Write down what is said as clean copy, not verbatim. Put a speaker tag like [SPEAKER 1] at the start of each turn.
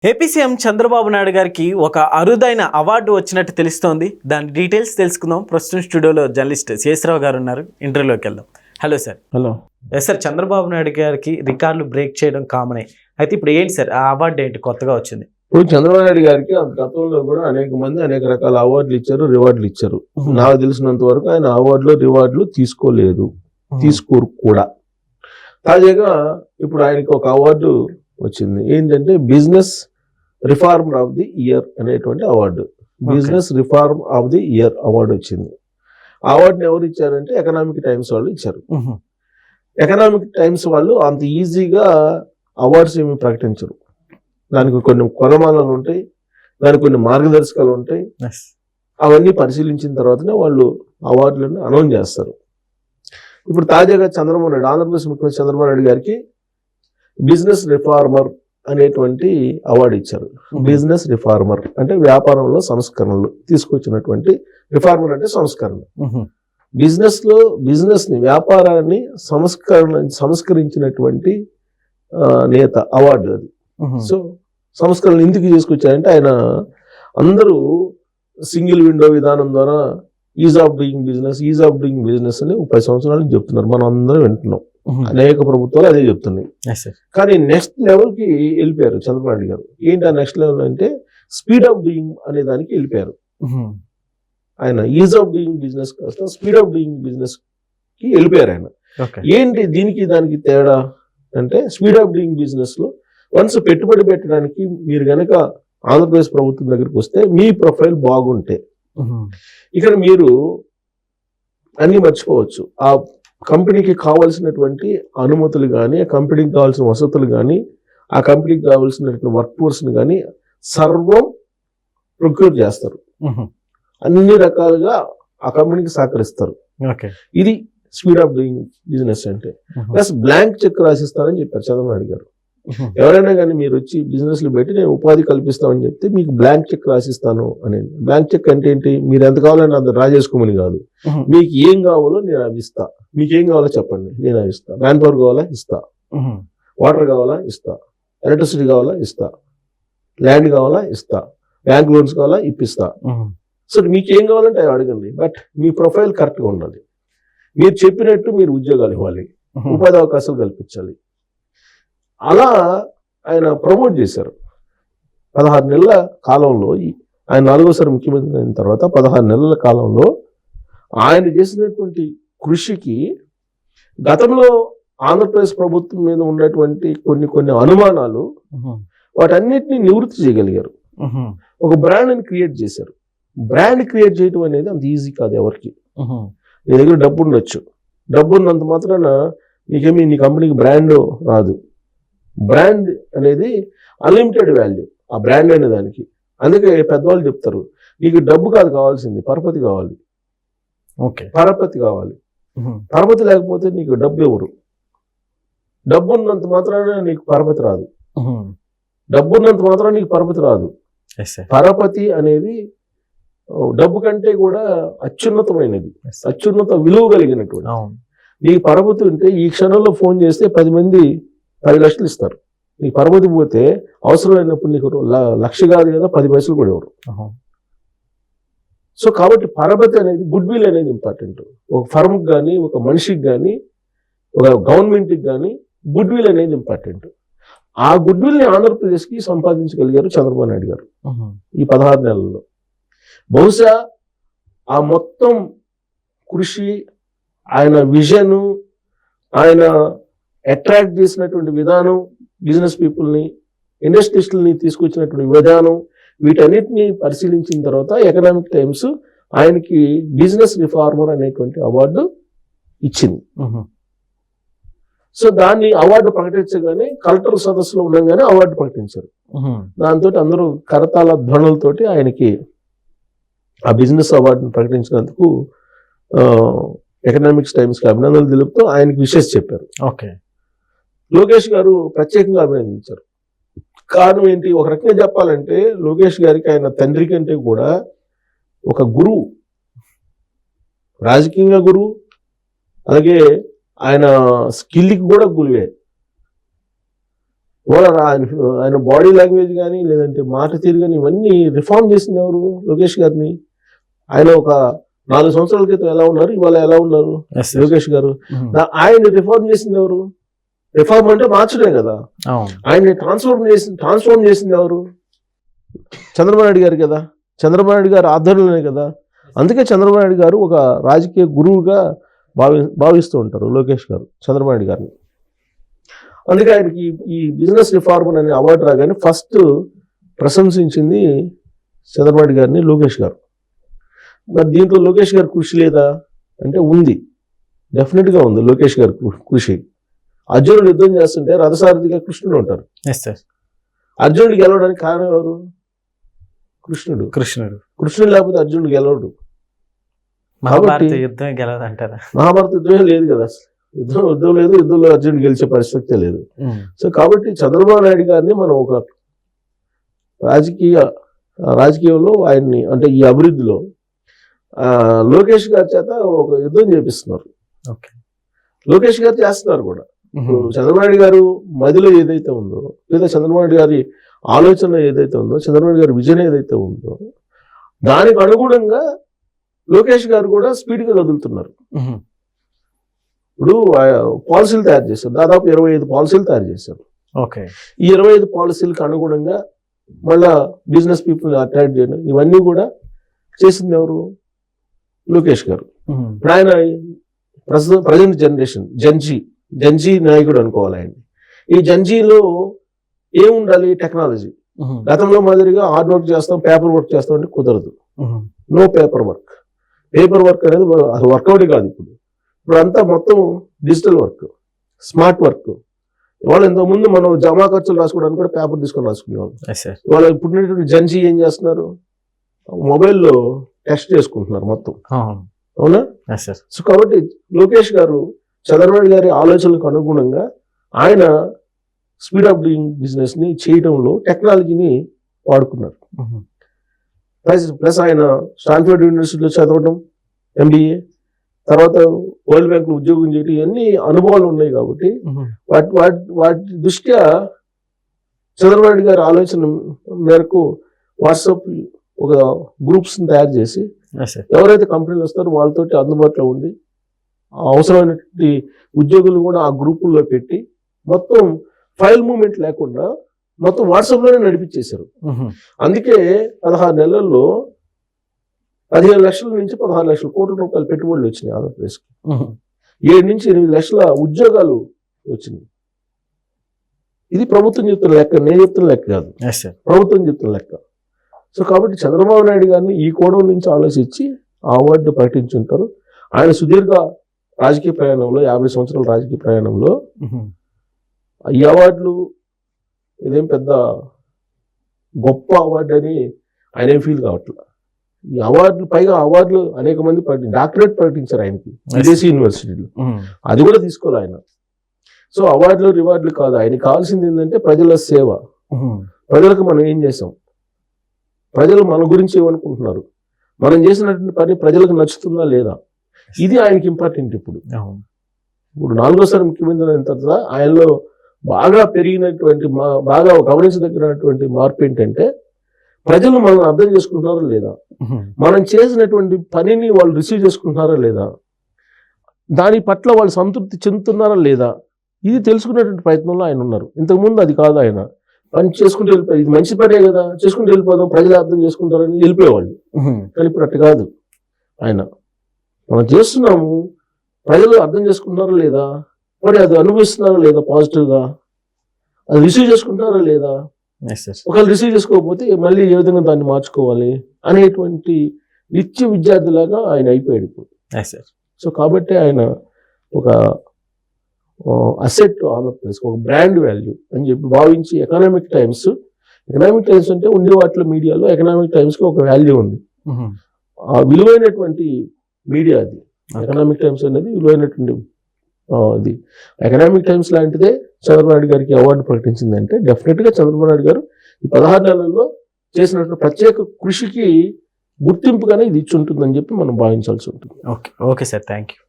[SPEAKER 1] AP CM Chandrababu Naidu గారికి ఒక అరుదైన అవార్డు వచ్చినట్టు తెలుస్తోంది. దాని డీటెయిల్స్ తెలుసుకుందాం. ప్రస్తుతం స్టూడియోలో జర్నలిస్ట్ శేషరావు గారు ఉన్నారు. ఇంటర్వ్యూలోకి వెళ్దాం. Hello sir.
[SPEAKER 2] Hello
[SPEAKER 1] sir, Chandrababu Naidu గారికి రికార్డులు బ్రేక్ చేయడం కామనే. అయితే ఇప్పుడు ఏంటి సార్ ఆ అవార్డు ఏంటి కొత్తగా వచ్చింది?
[SPEAKER 2] ఇప్పుడు చంద్రబాబు నాయుడు గారికి గతంలో కూడా అనేక మంది అనేక రకాల అవార్డులు ఇచ్చారు, రివార్డులు ఇచ్చారు. నాకు తెలిసినంత వరకు ఆయన అవార్డులు రివార్డులు తీసుకోలేదు, తీసుకోరు కూడా. తాజాగా ఇప్పుడు ఆయనకి ఒక అవార్డు వచ్చింది. ఏంటంటే business reformer of the year అనేటువంటి award. Business reform of the year award వచ్చింది. ఆ అవార్డుని ఎవరు ఇచ్చారంటే ఎకనామిక్ టైమ్స్ వాళ్ళు ఇచ్చారు. ఎకనామిక్ టైమ్స్ వాళ్ళు అంత ఈజీగా అవార్డ్స్ ఏమి ప్రకటించరు. దానికి కొన్ని కొలమానాలు ఉంటాయి, దానికి కొన్ని మార్గదర్శకాలు ఉంటాయి. అవన్నీ పరిశీలించిన తర్వాతనే వాళ్ళు అవార్డులను అనౌన్స్ చేస్తారు. ఇప్పుడు తాజాగా చంద్రబాబు నాయుడు, ఆంధ్రప్రదేశ్ ముఖ్యమంత్రి చంద్రబాబు నాయుడు గారికి బిజినెస్ రిఫార్మర్ అనేటువంటి అవార్డు ఇచ్చారు. బిజినెస్ రిఫార్మర్ అంటే వ్యాపారంలో సంస్కరణలు తీసుకొచ్చినటువంటి, రిఫార్మర్ అంటే సంస్కరణ. బిజినెస్ ని, వ్యాపారాన్ని సంస్కరించినటువంటి నేత అవార్డు అది. సో సంస్కరణలు ఎందుకు తీసుకొచ్చారంటే ఆయన అందరూ సింగిల్ విండో విధానం ద్వారా ఈజ్ ఆఫ్ డూయింగ్ బిజినెస్ అని 10 సంవత్సరాల నుంచి చెప్తున్నారు. మనం అందరం వింటున్నాం. అనేక ప్రభుత్వాలు అదే చెప్తున్నాయి. కానీ నెక్స్ట్ లెవెల్ కి వెళ్ళిపోయారు చంద్రబాబు నాయుడు గారు. ఏంటి ఆ నెక్స్ట్ లెవెల్ అంటే స్పీడ్ ఆఫ్ డూయింగ్ అనే దానికి వెళ్ళిపోయారు. ఆయన ఈజ్ ఆఫ్ డూయింగ్ బిజినెస్ కాస్త స్పీడ్ ఆఫ్ డూయింగ్ బిజినెస్ కి వెళ్ళిపోయారు ఆయన. ఏంటి దీనికి దానికి తేడా అంటే, స్పీడ్ ఆఫ్ డూయింగ్ బిజినెస్ లో వన్స్ పెట్టుబడి పెట్టడానికి మీరు గనక ఆంధ్రప్రదేశ్ ప్రభుత్వం దగ్గరికి వస్తే మీ ప్రొఫైల్ బాగుంటే ఇక్కడ మీరు అన్ని మర్చిపోవచ్చు. ఆ కంపెనీకి కావాల్సినటువంటి అనుమతులు కానీ, ఆ కంపెనీకి కావాల్సిన వసతులు కానీ, ఆ కంపెనీకి కావాల్సినటువంటి వర్క్ ఫోర్స్ని కానీ సర్వం ప్రొక్యూర్ చేస్తారు. అన్ని రకాలుగా ఆ కంపెనీకి సహకరిస్తారు. ఇది స్పీడ్ ఆఫ్ డూయింగ్ బిజినెస్ అంటే. ప్లస్ బ్లాంక్ చెక్ రాసిస్తానని చెప్పారు చంద్రబాబు నాయుడు గారు. ఎవరైనా కానీ మీరు వచ్చి బిజినెస్ లో పెట్టి నేను ఉపాధి కల్పిస్తామని చెప్తే మీకు బ్లాంక్ చెక్ రాసిస్తాను అనేది. బ్లాంక్ చెక్ అంటే ఏంటి? మీరు ఎంత కావాలని అంత డ్రా చేసుకోమని కాదు. మీకు ఏం కావాలో నేను అవి ఇస్తా. మీకు ఏం కావాలో చెప్పండి, నేను అవి ఇస్తా. మ్యాన్ పవర్ కావాలా ఇస్తా, వాటర్ కావాలా ఇస్తా, ఎలక్ట్రిసిటీ కావాలా ఇస్తా, ల్యాండ్ కావాలా ఇస్తా, బ్యాంక్ లోన్స్ కావాలా ఇప్పిస్తా. సో మీకు ఏం కావాలంటే అవి అడగండి. బట్ మీ ప్రొఫైల్ కరెక్ట్గా ఉండాలి. మీరు చెప్పినట్టు మీరు ఉద్యోగాలు ఇవ్వాలి, ఉపాధి అవకాశాలు కల్పించాలి. అలా ఆయన ప్రమోట్ చేశారు. 16 నెలల కాలంలో, ఆయన 4వసారి ముఖ్యమంత్రి అయిన తర్వాత 16 నెలల కాలంలో ఆయన చేసినటువంటి కృషికి గతంలో ఆంధ్రప్రదేశ్ ప్రభుత్వం మీద ఉన్నటువంటి కొన్ని అనుమానాలు, వాటన్నిటిని నివృత్తి చేయగలిగారు. ఒక బ్రాండ్ని క్రియేట్ చేశారు. బ్రాండ్ క్రియేట్ చేయడం అనేది అంత ఈజీ కాదు ఎవరికి. నీ దగ్గర డబ్బు ఉండొచ్చు, డబ్బు ఉన్నంత మాత్రాన నీ కంపెనీకి బ్రాండ్ రాదు. బ్రాండ్ అనేది అన్లిమిటెడ్ వాల్యూ, ఆ బ్రాండ్ అనే దానికి. అందుకే పెద్దవాళ్ళు చెప్తారు, నీకు డబ్బు కాదు కావాల్సింది, పరపతి కావాలి. పరపతి కావాలి. పరపతి లేకపోతే నీకు డబ్బు ఎవరు? డబ్బు ఉన్నంత మాత్రాన నీకు పరపతి రాదు. డబ్బు ఉన్నంత మాత్రాన నీకు పరపతి రాదు. పరపతి అనేది డబ్బు కంటే కూడా అత్యున్నతమైనది, అత్యున్నత విలువ కలిగినటువంటి. నీకు పరపతి ఉంటే ఈ క్షణంలో ఫోన్ చేస్తే 10 మంది 10 లక్షలు ఇస్తారు. నీకు పరపతి పోతే అవసరమైనప్పుడు నీకు 1,00,000 కాదు కదా, 10 పైసలు కూడా ఎవరు. సో కాబట్టి పరపతి అనేది, గుడ్ విల్ అనేది ఇంపార్టెంట్. ఒక ఫర్మ్కి కానీ, ఒక మనిషికి కానీ, ఒక గవర్నమెంట్కి కానీ గుడ్ విల్ అనేది ఇంపార్టెంట్. ఆ గుడ్ విల్ని ఆంధ్రప్రదేశ్కి సంపాదించగలిగారు చంద్రబాబు నాయుడు గారు ఈ 16 నెలల్లో. బహుశా ఆ మొత్తం కృషి, ఆయన విజను, ఆయన అట్రాక్ట్ చేసినటువంటి విధానం, బిజినెస్ పీపుల్ని, ఇండస్ట్రియలిస్టులని తీసుకొచ్చినటువంటి విధానం, వీటన్నిటిని పరిశీలించిన తర్వాత ఎకనామిక్ టైమ్స్ ఆయనకి బిజినెస్ రిఫార్మర్ అనేటువంటి అవార్డు ఇచ్చింది. సో దాన్ని అవార్డు ప్రకటించగానే కలెక్టర్ సదస్సులో ఉండగానే అవార్డు ప్రకటించారు. దాంతో అందరూ కరతాళ ధ్వనులతోటి ఆయనకి ఆ బిజినెస్ అవార్డును ప్రకటించినందుకు ఎకనామిక్స్ టైమ్స్కి అభినందనలు తెలుపుతూ ఆయనకి విషెస్ చెప్పారు. లోకేష్ గారు ప్రత్యేకంగా అభినందించారు. కారణం ఏంటి? ఒక రకంగా చెప్పాలంటే లోకేష్ గారికి ఆయన తండ్రి కంటే కూడా ఒక గురువు, రాజకీయంగా గురువు, అలాగే ఆయన స్కిల్కి కూడా గురువే. ఇవాళ ఆయన బాడీ లాంగ్వేజ్ కానీ లేదంటే మాట తీరు కానీ ఇవన్నీ రిఫార్మ్ చేసింది ఎవరు? లోకేష్ గారిని. ఆయన ఒక 4 సంవత్సరాల క్రితం ఎలా ఉన్నారు, ఇవాళ ఎలా ఉన్నారు లోకేష్ గారు? ఆయన రిఫార్మ్ చేసింది ఎవరు? రిఫార్మ్ అంటే మార్చడే కదా. ఆయన్ని ట్రాన్స్ఫార్మ్ చేసింది ఎవరు? చంద్రబాబు నాయుడు గారు కదా. చంద్రబాబు నాయుడు గారు ఆధ్వర్యంలోనే కదా. అందుకే చంద్రబాబు నాయుడు గారు ఒక రాజకీయ గురువుగా భావిస్తూ ఉంటారు లోకేష్ గారు చంద్రబాబు నాయుడు గారిని. అందుకే ఆయనకి ఈ బిజినెస్ రిఫార్మ్ అనే అవార్డు రాగానే ఫస్ట్ ప్రశంసించింది చంద్రబాబు నాయుడు గారిని లోకేష్ గారు. మరి దీంట్లో లోకేష్ గారి కృషి లేదా అంటే ఉంది, డెఫినెట్గా ఉంది లోకేష్ గారి కృషి. అర్జునుడు యుద్ధం చేస్తుంటే రథసారథిగా కృష్ణుడు ఉంటారు. అర్జునుడు గెలవడానికి కారణం ఎవరు? కృష్ణుడు. కృష్ణుడు లేకపోతే అర్జునుడు గెలవడు.
[SPEAKER 1] మహాభారత యుద్ధం గెలవదంటారా?
[SPEAKER 2] మహాభారత యుద్ధమే లేదు కదా. యుద్ధం లేదు, యుద్ధంలో అర్జునుడు గెలిచే పరిస్థితి లేదు. సో కాబట్టి చంద్రబాబు నాయుడు గారిని మనం ఒక రాజకీయంలో ఆయన్ని అంటే ఈ అభివృద్ధిలో లోకేష్ గారి చేత ఒక యుద్ధం చేపిస్తున్నారు. లోకేష్ గారు చేస్తున్నారు కూడా. చంద్రబాబు నాయుడు గారు మదిలో ఏదైతే ఉందో, లేదా చంద్రబాబు నాయుడు గారి ఆలోచన ఏదైతే ఉందో, చంద్రబాబు నాయుడు గారి విజన్ ఏదైతే ఉందో, దానికి అనుగుణంగా లోకేష్ గారు కూడా స్పీడ్గా కదులుతున్నారు. ఇప్పుడు పాలసీలు తయారు చేశారు, దాదాపు 25 పాలసీలు తయారు చేశారు. ఈ 25 పాలసీలకు అనుగుణంగా మళ్ళా బిజినెస్ పీపుల్ అట్రాక్ట్ చేయడం, ఇవన్నీ కూడా చేసింది ఎవరు? లోకేష్ గారు. ఇప్పుడు ఆయన ప్రజెంట్ జనరేషన్ జంజీ నాయకుడు అనుకోవాలి ఆయన. ఈ జంజీలో ఏముండాలి? టెక్నాలజీ. గతంలో మాదిరిగా హార్డ్ వర్క్ చేస్తాం, పేపర్ వర్క్ చేస్తాం అంటే కుదరదు. No paper work. Paper work అనేది అది వర్కౌట్ కాదు. ఇప్పుడు అంతా మొత్తం డిజిటల్ వర్క్, స్మార్ట్ వర్క్. ఇవాళ ఇంతకుముందు మనం జమా ఖర్చులు రాసుకోవడానికి కూడా పేపర్ తీసుకొని రాసుకునేవాళ్ళం. ఇవాళ ఇప్పుడు జంజీ ఏం చేస్తున్నారు? మొబైల్లో టెస్ట్ చేసుకుంటున్నారు మొత్తం. అవునా? సో కాబట్టి లోకేష్ గారు చంద్రబాబు గారి ఆలోచనలకు అనుగుణంగా ఆయన స్పీడ్ ఆఫ్ డూయింగ్ బిజినెస్ ని చేయడంలో టెక్నాలజీని వాడుకున్నారు. ప్లస్ ఆయన స్టాన్ఫోర్డ్ యూనివర్సిటీలో చదవడం, MBA, తర్వాత వరల్డ్ బ్యాంక్ లో ఉద్యోగం చేయడం, ఇవన్నీ అనుభవాలు ఉన్నాయి కాబట్టి వాటి దృష్ట్యా చంద్రబాబు గారి ఆలోచన మేరకు వాట్సాప్ ఒక గ్రూప్స్ తయారు చేసి ఎవరైతే కంపెనీలు వస్తారో వాళ్ళతో అందుబాటులో ఉండి అవసరమైనటువంటి ఉద్యోగులు కూడా ఆ గ్రూపుల్లో పెట్టి మొత్తం ఫైల్ మూవ్మెంట్ లేకుండా మొత్తం వాట్సాప్ లోనే నడిపించేశారు. అందుకే 16 నెలల్లో 15 లక్షల నుంచి 16 లక్షల కోట్ల రూపాయల పెట్టుబడులు వచ్చినాయి ఆంధ్రప్రదేశ్కి. 7 నుంచి 8 లక్షల ఉద్యోగాలు వచ్చినాయి. ఇది ప్రభుత్వం చెప్తున్న లెక్క, నేను చెప్తున్న లెక్క కాదు, ప్రభుత్వం చెప్తున్న లెక్క. సో కాబట్టి చంద్రబాబు నాయుడు గారిని ఈ కోణం నుంచి ఆలోచించి ఆ అవార్డు ప్రకటించుంటారు. ఆయన సుదీర్ఘ రాజకీయ ప్రయాణంలో 50 సంవత్సరాల రాజకీయ ప్రయాణంలో ఈ అవార్డులు ఇదేం పెద్ద గొప్ప అవార్డు అని ఆయన ఏం ఫీల్ కావట్లేదు. ఈ అవార్డులు పైగా అవార్డులు అనేక మంది డాక్టరేట్ ప్రకటించారు ఆయనకి విదేశీ యూనివర్సిటీలో, అది కూడా తీసుకోవాలి ఆయన. సో అవార్డులు రివార్డులు కాదు, ఆయనకి కావాల్సింది ఏంటంటే ప్రజల సేవ. ప్రజలకు మనం ఏం చేసాం, ప్రజలు మన గురించి ఏమనుకుంటున్నారు, మనం చేసినటువంటి పని ప్రజలకు నచ్చుతుందా లేదా, ఇది ఆయనకి ఇంపార్టెంట్. ఇప్పుడు 4వ ముఖ్యమంత్రి అయిన తర్వాత ఆయనలో బాగా పెరిగినటువంటి బాగా గమనించదగినటువంటి మార్పు ఏంటంటే ప్రజలు మనం అర్థం చేసుకుంటున్నారా లేదా, మనం చేసినటువంటి పనిని వాళ్ళు రిసీవ్ చేసుకుంటున్నారా లేదా, దాని పట్ల వాళ్ళు సంతృప్తి చెందుతున్నారా లేదా, ఇది తెలుసుకునేటువంటి ప్రయత్నంలో ఆయన ఉన్నారు. ఇంతకుముందు అది కాదు, ఆయన పని చేసుకుంటూ వెళ్ళిపోయి ఇది మంచి పనే కదా చేసుకుంటూ వెళ్ళిపోదాం, ప్రజలు అర్థం చేసుకుంటారని వెళ్ళిపోయేవాళ్ళు. కానీ ఇప్పుడు అట్టు కాదు. ఆయన మనం చేస్తున్నాము, ప్రజలు అర్థం చేసుకుంటున్నారా లేదా, మరి అది అనుభవిస్తున్నారా లేదా, పాజిటివ్గా అది రిసీవ్ చేసుకుంటున్నారా లేదా, ఒకవేళ రిసీవ్ చేసుకోకపోతే మళ్ళీ ఏ విధంగా దాన్ని మార్చుకోవాలి అనేటువంటి నిత్య విద్యార్థిలాగా ఆయన అయిపోయాడు ఇప్పుడు. సో కాబట్టి ఆయన ఒక అసెట్ ఆంధ్రప్రదేశ్, ఒక బ్రాండ్ వాల్యూ అని చెప్పి భావించి ఎకనామిక్ టైమ్స్ అంటే ఉండే వాటిలో మీడియాలో ఎకనామిక్ టైమ్స్కి ఒక వాల్యూ ఉంది. ఆ విలువైనటువంటి మీడియా అది. ఎకనామిక్ టైమ్స్ అనేది విలువైనటువంటి ఇది. ఎకనామిక్ టైమ్స్ లాంటిదే చంద్రబాబు నాయుడు గారికి అవార్డు ప్రకటించిందంటే డెఫినెట్గా చంద్రబాబు నాయుడు గారు ఈ 16 నెలల్లో చేసినటువంటి ప్రత్యేక కృషికి గుర్తింపుగానే ఇది ఇచ్చి ఉంటుందని చెప్పి మనం భావించాల్సి ఉంటుంది.
[SPEAKER 1] Okay sir, thank you.